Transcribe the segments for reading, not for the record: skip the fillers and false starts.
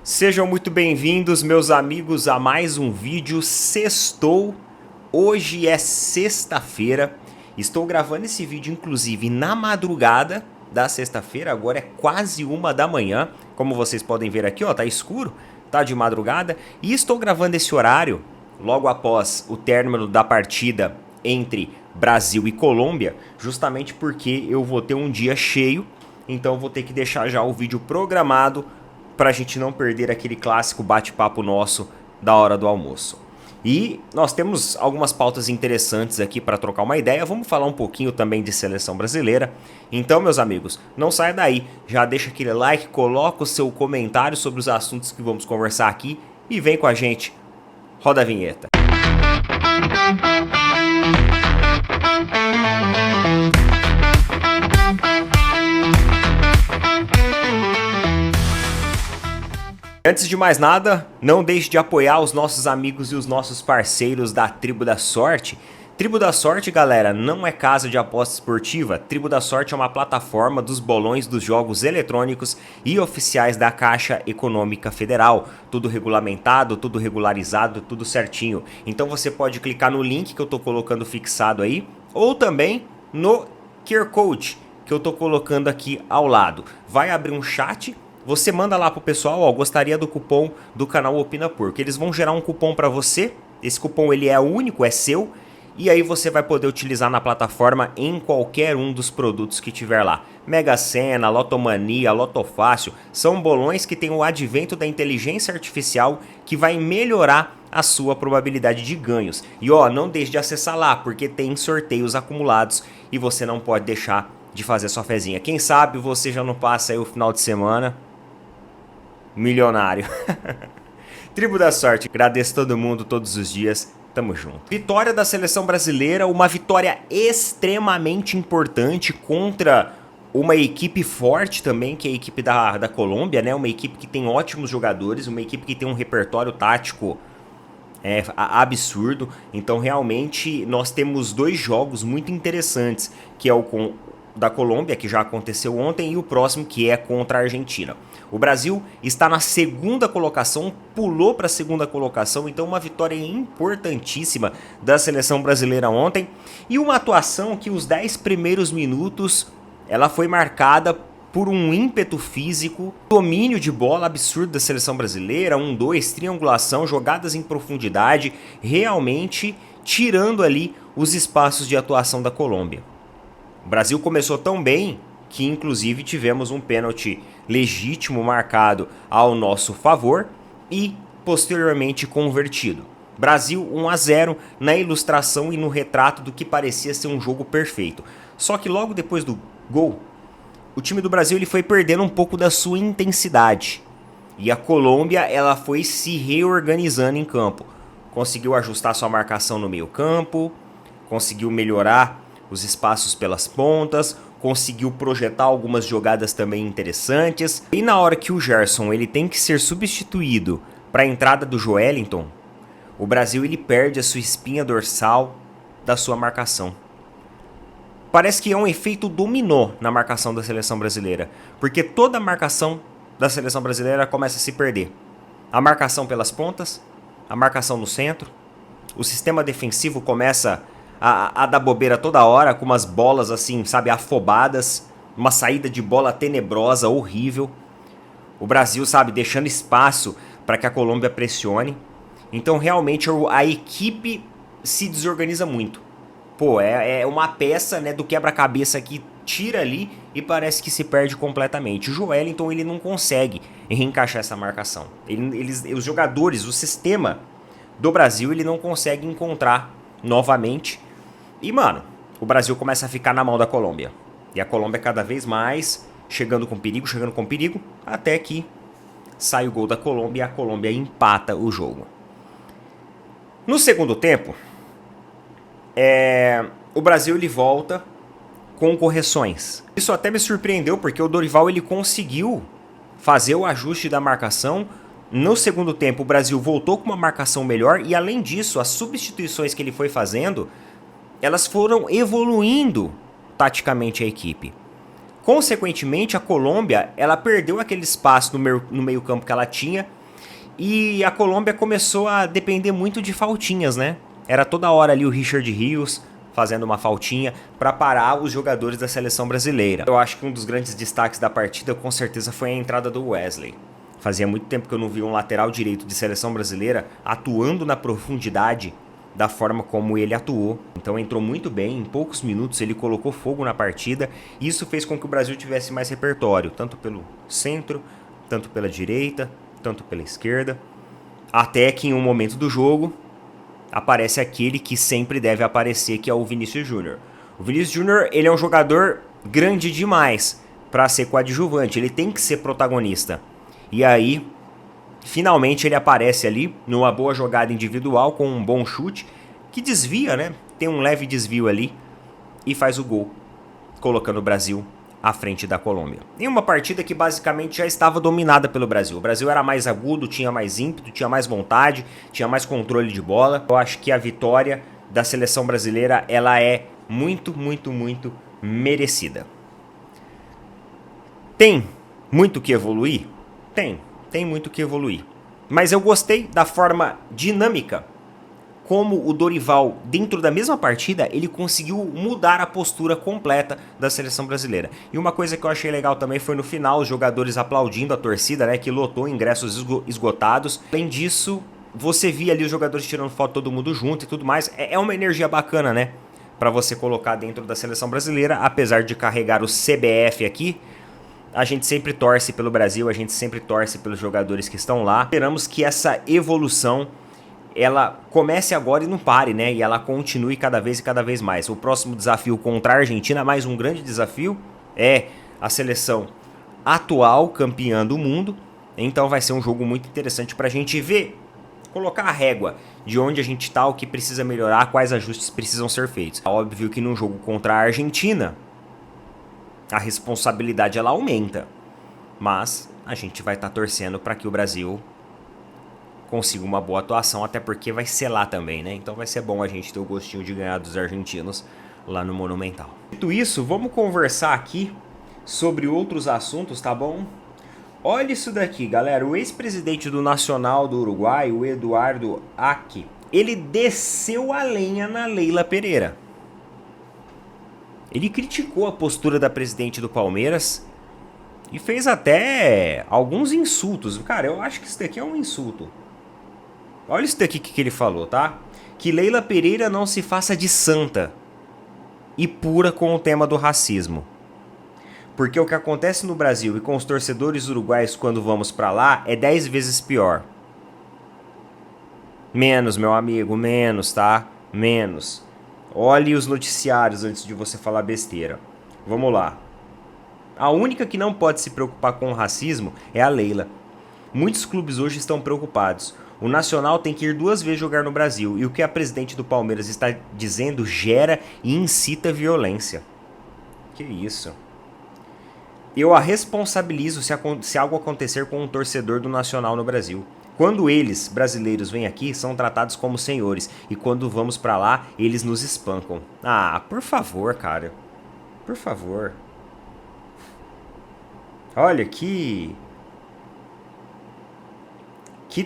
Sejam muito bem-vindos, meus amigos, a mais um vídeo. Sextou, hoje é sexta-feira. Estou gravando esse vídeo, inclusive, na madrugada da sexta-feira. Agora é quase 1 da manhã. Como vocês podem ver aqui, ó, tá escuro, tá de madrugada. E estou gravando esse horário logo após o término da partida entre Brasil e Colômbia, justamente porque eu vou ter um dia cheio. Então vou ter que deixar já o vídeo programado para a gente não perder aquele clássico bate-papo nosso da hora do almoço. E nós temos algumas pautas interessantes aqui para trocar uma ideia. Vamos falar um pouquinho também de seleção brasileira. Então, meus amigos, não saia daí. Já deixa aquele like, coloca o seu comentário sobre os assuntos que vamos conversar aqui e vem com a gente. Roda a vinheta. Antes de mais nada, não deixe de apoiar os nossos amigos e os nossos parceiros da Tribo da Sorte. Tribo da Sorte, galera, não é casa de aposta esportiva. Tribo da Sorte é uma plataforma dos bolões dos jogos eletrônicos e oficiais da Caixa Econômica Federal. Tudo regulamentado, tudo regularizado, tudo certinho. Então você pode clicar no link que eu tô colocando fixado aí, ou também no QR Code que eu tô colocando aqui ao lado. Vai abrir um chat. Você manda lá pro pessoal, ó, gostaria do cupom do canal Opina Porco. Eles vão gerar um cupom para você. Esse cupom ele é único, é seu. E aí você vai poder utilizar na plataforma em qualquer um dos produtos que tiver lá. Mega Sena, Lotomania, Lotofácil. São bolões que têm o advento da inteligência artificial que vai melhorar a sua probabilidade de ganhos. E ó, não deixe de acessar lá, porque tem sorteios acumulados e você não pode deixar de fazer sua fezinha. Quem sabe você já não passa aí o final de semana milionário. Tribo da Sorte, agradeço todo mundo todos os dias, tamo junto. Vitória da seleção brasileira, uma vitória extremamente importante contra uma equipe forte também, que é a equipe da Colômbia, né? Uma equipe que tem ótimos jogadores, uma equipe que tem um repertório tático absurdo. Então realmente nós temos dois jogos muito interessantes, que é o da Colômbia, que já aconteceu ontem, e o próximo, que é contra a Argentina. O Brasil está na segunda colocação, pulou para a segunda colocação, então uma vitória importantíssima da seleção brasileira ontem, e uma atuação que os 10 primeiros minutos ela foi marcada por um ímpeto físico, domínio de bola absurdo da seleção brasileira, 1-2, triangulação, jogadas em profundidade, realmente tirando ali os espaços de atuação da Colômbia. O Brasil começou tão bem que inclusive tivemos um pênalti legítimo marcado ao nosso favor e posteriormente convertido. Brasil 1-0 na ilustração e no retrato do que parecia ser um jogo perfeito. Só que logo depois do gol, o time do Brasil ele foi perdendo um pouco da sua intensidade. E a Colômbia ela foi se reorganizando em campo. Conseguiu ajustar sua marcação no meio campo, conseguiu melhorar os espaços pelas pontas, conseguiu projetar algumas jogadas também interessantes. E na hora que o Gerson ele tem que ser substituído para a entrada do Joelinton, o Brasil ele perde a sua espinha dorsal da sua marcação. Parece que é um efeito dominó na marcação da seleção brasileira, porque toda a marcação da seleção brasileira começa a se perder. A marcação pelas pontas, a marcação no centro, o sistema defensivo começa a dar bobeira toda hora, com umas bolas assim, sabe, afobadas, uma saída de bola tenebrosa, horrível. O Brasil, sabe, deixando espaço para que a Colômbia pressione. Então, realmente, a equipe se desorganiza muito. Pô, é uma peça, né, do quebra-cabeça que tira ali e parece que se perde completamente. O Joelinton, ele não consegue reencaixar essa marcação. Os jogadores, o sistema do Brasil, ele não consegue encontrar novamente. E, mano, o Brasil começa a ficar na mão da Colômbia. E a Colômbia cada vez mais chegando com perigo, até que sai o gol da Colômbia e a Colômbia empata o jogo. No segundo tempo, o Brasil ele volta com correções. Isso até me surpreendeu, porque o Dorival ele conseguiu fazer o ajuste da marcação. No segundo tempo, o Brasil voltou com uma marcação melhor e, além disso, as substituições que ele foi fazendo, elas foram evoluindo taticamente a equipe. Consequentemente, a Colômbia, ela perdeu aquele espaço no meio-campo que ela tinha, e a Colômbia começou a depender muito de faltinhas, né? Era toda hora ali o Richard Rios fazendo uma faltinha para parar os jogadores da seleção brasileira. Eu acho que um dos grandes destaques da partida com certeza foi a entrada do Wesley. Fazia muito tempo que eu não vi um lateral direito de seleção brasileira atuando na profundidade da forma como ele atuou. Então entrou muito bem, em poucos minutos ele colocou fogo na partida, e isso fez com que o Brasil tivesse mais repertório, tanto pelo centro, tanto pela direita, tanto pela esquerda, até que em um momento do jogo aparece aquele que sempre deve aparecer, que é o Vinícius Júnior. O Vinícius Júnior, ele é um jogador grande demais para ser coadjuvante, ele tem que ser protagonista. E aí, finalmente ele aparece ali numa boa jogada individual com um bom chute, que desvia, né? Tem um leve desvio ali e faz o gol, colocando o Brasil à frente da Colômbia. Em uma partida que basicamente já estava dominada pelo Brasil. O Brasil era mais agudo, tinha mais ímpeto, tinha mais vontade, tinha mais controle de bola. Eu acho que a vitória da seleção brasileira, ela é muito, muito, muito merecida. Tem muito que evoluir? Tem muito que evoluir. Mas eu gostei da forma dinâmica como o Dorival, dentro da mesma partida, ele conseguiu mudar a postura completa da seleção brasileira. E uma coisa que eu achei legal também foi no final, os jogadores aplaudindo a torcida, né, que lotou, ingressos esgotados. Além disso, você via ali os jogadores tirando foto todo mundo junto e tudo mais. É uma energia bacana, né, para você colocar dentro da seleção brasileira, apesar de carregar o CBF aqui. A gente sempre torce pelo Brasil, a gente sempre torce pelos jogadores que estão lá. Esperamos que essa evolução ela comece agora e não pare, né? E ela continue cada vez e cada vez mais. O próximo desafio contra a Argentina, mais um grande desafio, é a seleção atual campeã do mundo. Então vai ser um jogo muito interessante para a gente ver, colocar a régua de onde a gente está, o que precisa melhorar, quais ajustes precisam ser feitos. É óbvio que num jogo contra a Argentina, a responsabilidade ela aumenta, mas a gente vai estar torcendo para que o Brasil consiga uma boa atuação, até porque vai ser lá também, né? Então vai ser bom a gente ter o gostinho de ganhar dos argentinos lá no Monumental. Dito isso, vamos conversar aqui sobre outros assuntos, tá bom? Olha isso daqui, galera. O ex-presidente do Nacional do Uruguai, o Eduardo Aque, ele desceu a lenha na Leila Pereira. Ele criticou a postura da presidente do Palmeiras e fez até alguns insultos. Cara, eu acho que isso daqui é um insulto. Olha isso daqui que ele falou, tá? Que Leila Pereira não se faça de santa e pura com o tema do racismo. Porque o que acontece no Brasil e com os torcedores uruguaios quando vamos pra lá é 10 vezes pior. Menos, meu amigo, menos, tá? Menos. Olhe os noticiários antes de você falar besteira. Vamos lá. A única que não pode se preocupar com o racismo é a Leila. Muitos clubes hoje estão preocupados. O Nacional tem que ir 2 vezes jogar no Brasil, e o que a presidente do Palmeiras está dizendo gera e incita violência. Que isso? Eu a responsabilizo se algo acontecer com um torcedor do Nacional no Brasil. Quando eles, brasileiros, vêm aqui, são tratados como senhores, e quando vamos pra lá, eles nos espancam. Ah, por favor, cara. Por favor. Olha que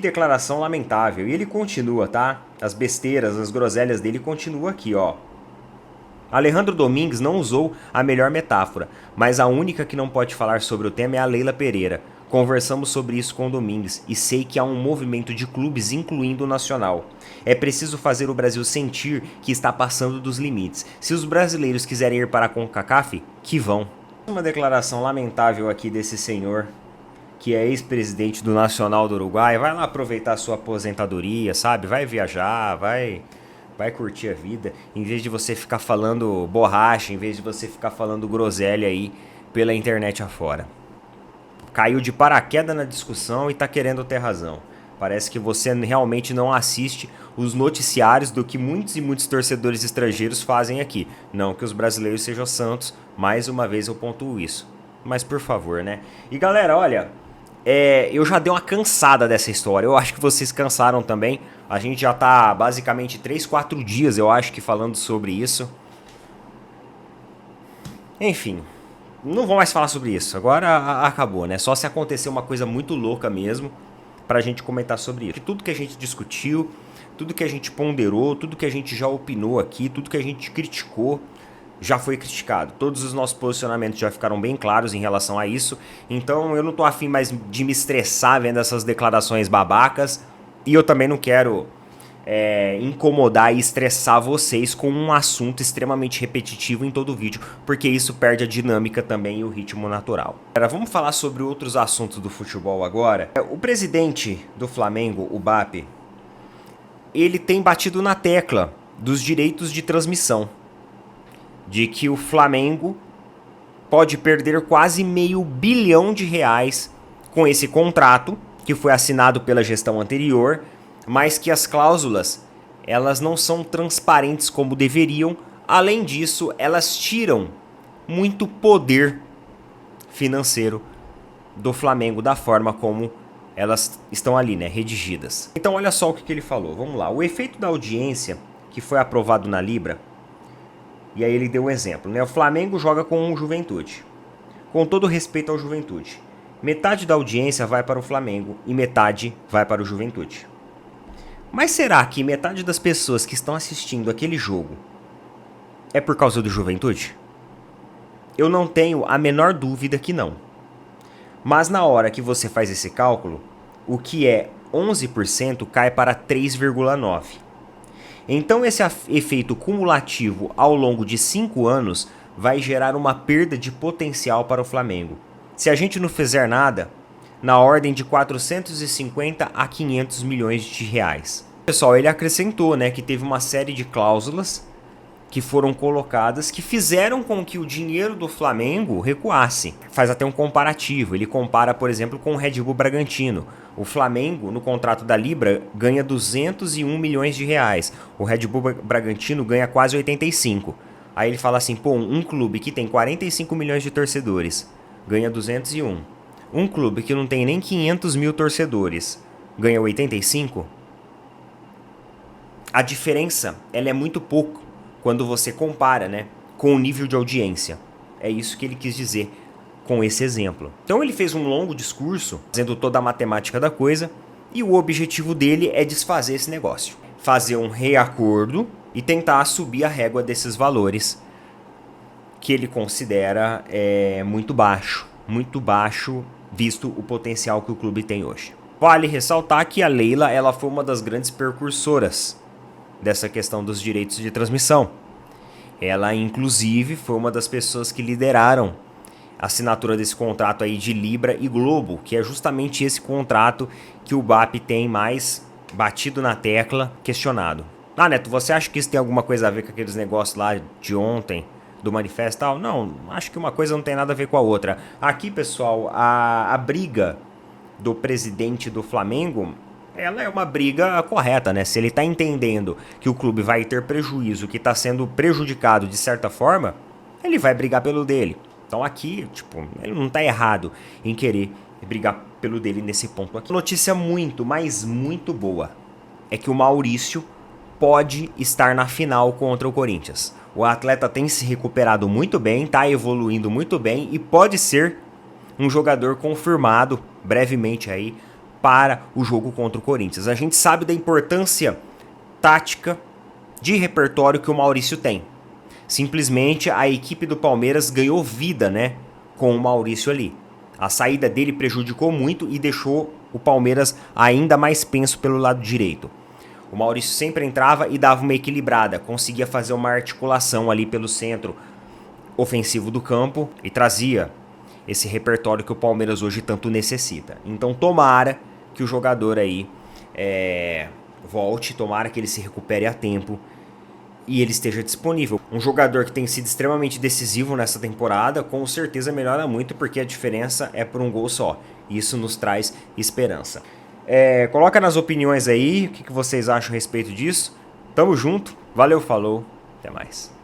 declaração lamentável. E ele continua, tá? As besteiras, as groselhas dele continuam aqui, ó. Alejandro Domingues não usou a melhor metáfora, mas a única que não pode falar sobre o tema é a Leila Pereira. Conversamos sobre isso com o Domingues e sei que há um movimento de clubes, incluindo o Nacional. É preciso fazer o Brasil sentir que está passando dos limites. Se os brasileiros quiserem ir para a CONCACAF, que vão. Uma declaração lamentável aqui desse senhor, que é ex-presidente do Nacional do Uruguai. Vai lá aproveitar a sua aposentadoria, sabe? Vai viajar, vai curtir a vida, em vez de você ficar falando borracha, em vez de você ficar falando groselha aí pela internet afora. Caiu de paraquedas na discussão e tá querendo ter razão. Parece que você realmente não assiste os noticiários do que muitos e muitos torcedores estrangeiros fazem aqui. Não que os brasileiros sejam santos, mais uma vez eu pontuo isso. Mas por favor, né? E galera, olha, eu já dei uma cansada dessa história. Eu acho que vocês cansaram também. A gente já tá basicamente 3, 4 dias, eu acho, que falando sobre isso. Enfim, não vou mais falar sobre isso. Agora acabou, né? Só se acontecer uma coisa muito louca mesmo pra gente comentar sobre isso. Que tudo que a gente discutiu, tudo que a gente ponderou, tudo que a gente já opinou aqui, tudo que a gente criticou, já foi criticado. Todos os nossos posicionamentos já ficaram bem claros em relação a isso. Então eu não tô afim mais de me estressar vendo essas declarações babacas. E eu também não quero incomodar e estressar vocês com um assunto extremamente repetitivo em todo o vídeo, porque isso perde a dinâmica também e o ritmo natural. Agora, vamos falar sobre outros assuntos do futebol agora. O presidente do Flamengo, o BAP, ele tem batido na tecla dos direitos de transmissão, de que o Flamengo pode perder quase R$500 bilhão com esse contrato que foi assinado pela gestão anterior, mas que as cláusulas elas não são transparentes como deveriam. Além disso, elas tiram muito poder financeiro do Flamengo da forma como elas estão ali, né, redigidas. Então olha só o que ele falou, vamos lá. O efeito da audiência que foi aprovado na Libra, e aí ele deu um exemplo, né? O Flamengo joga com o Juventude. Com todo respeito ao Juventude, metade da audiência vai para o Flamengo e metade vai para o Juventude. Mas será que metade das pessoas que estão assistindo aquele jogo é por causa do Juventude? Eu não tenho a menor dúvida que não. Mas na hora que você faz esse cálculo, o que é 11% cai para 3,9%. Então esse efeito cumulativo ao longo de 5 anos vai gerar uma perda de potencial para o Flamengo. Se a gente não fizer nada, na ordem de 450 a 500 milhões de reais. Pessoal, ele acrescentou, né, que teve uma série de cláusulas que foram colocadas que fizeram com que o dinheiro do Flamengo recuasse. Faz até um comparativo, ele compara, por exemplo, com o Red Bull Bragantino. O Flamengo, no contrato da Libra, ganha 201 milhões de reais. O Red Bull Bragantino ganha quase 85. Aí ele fala assim, pô, um clube que tem 45 milhões de torcedores ganha 201. Um clube que não tem nem 500 mil torcedores ganha 85? A diferença, ela é muito pouco quando você compara, né, com o nível de audiência. É isso que ele quis dizer com esse exemplo. Então ele fez um longo discurso, fazendo toda a matemática da coisa, e o objetivo dele é desfazer esse negócio. Fazer um reacordo e tentar subir a régua desses valores que ele considera muito baixo visto o potencial que o clube tem hoje. Vale ressaltar que a Leila ela foi uma das grandes precursoras dessa questão dos direitos de transmissão. Ela, inclusive, foi uma das pessoas que lideraram a assinatura desse contrato aí de Libra e Globo, que é justamente esse contrato que o BAP tem mais batido na tecla, questionado. Ah, Neto, você acha que isso tem alguma coisa a ver com aqueles negócios lá de ontem, do manifesto e tal? Não, acho que uma coisa não tem nada a ver com a outra. Aqui, pessoal, a briga do presidente do Flamengo, ela é uma briga correta, né? Se ele tá entendendo que o clube vai ter prejuízo, que tá sendo prejudicado de certa forma, ele vai brigar pelo dele. Então aqui, tipo, ele não tá errado em querer brigar pelo dele nesse ponto aqui. Notícia muito, mas muito boa é que o Maurício pode estar na final contra o Corinthians. O atleta tem se recuperado muito bem, tá evoluindo muito bem e pode ser um jogador confirmado brevemente aí para o jogo contra o Corinthians. A gente sabe da importância tática de repertório que o Maurício tem. Simplesmente a equipe do Palmeiras ganhou vida, né, com o Maurício ali. A saída dele prejudicou muito e deixou o Palmeiras ainda mais penso pelo lado direito. O Maurício sempre entrava e dava uma equilibrada, conseguia fazer uma articulação ali pelo centro ofensivo do campo e trazia esse repertório que o Palmeiras hoje tanto necessita. Então tomara que o jogador aí volte, tomara que ele se recupere a tempo e ele esteja disponível. Um jogador que tem sido extremamente decisivo nessa temporada, com certeza melhora muito, porque a diferença é por um gol só. Isso nos traz esperança. Coloca nas opiniões aí o que vocês acham a respeito disso. Tamo junto, valeu, falou, até mais.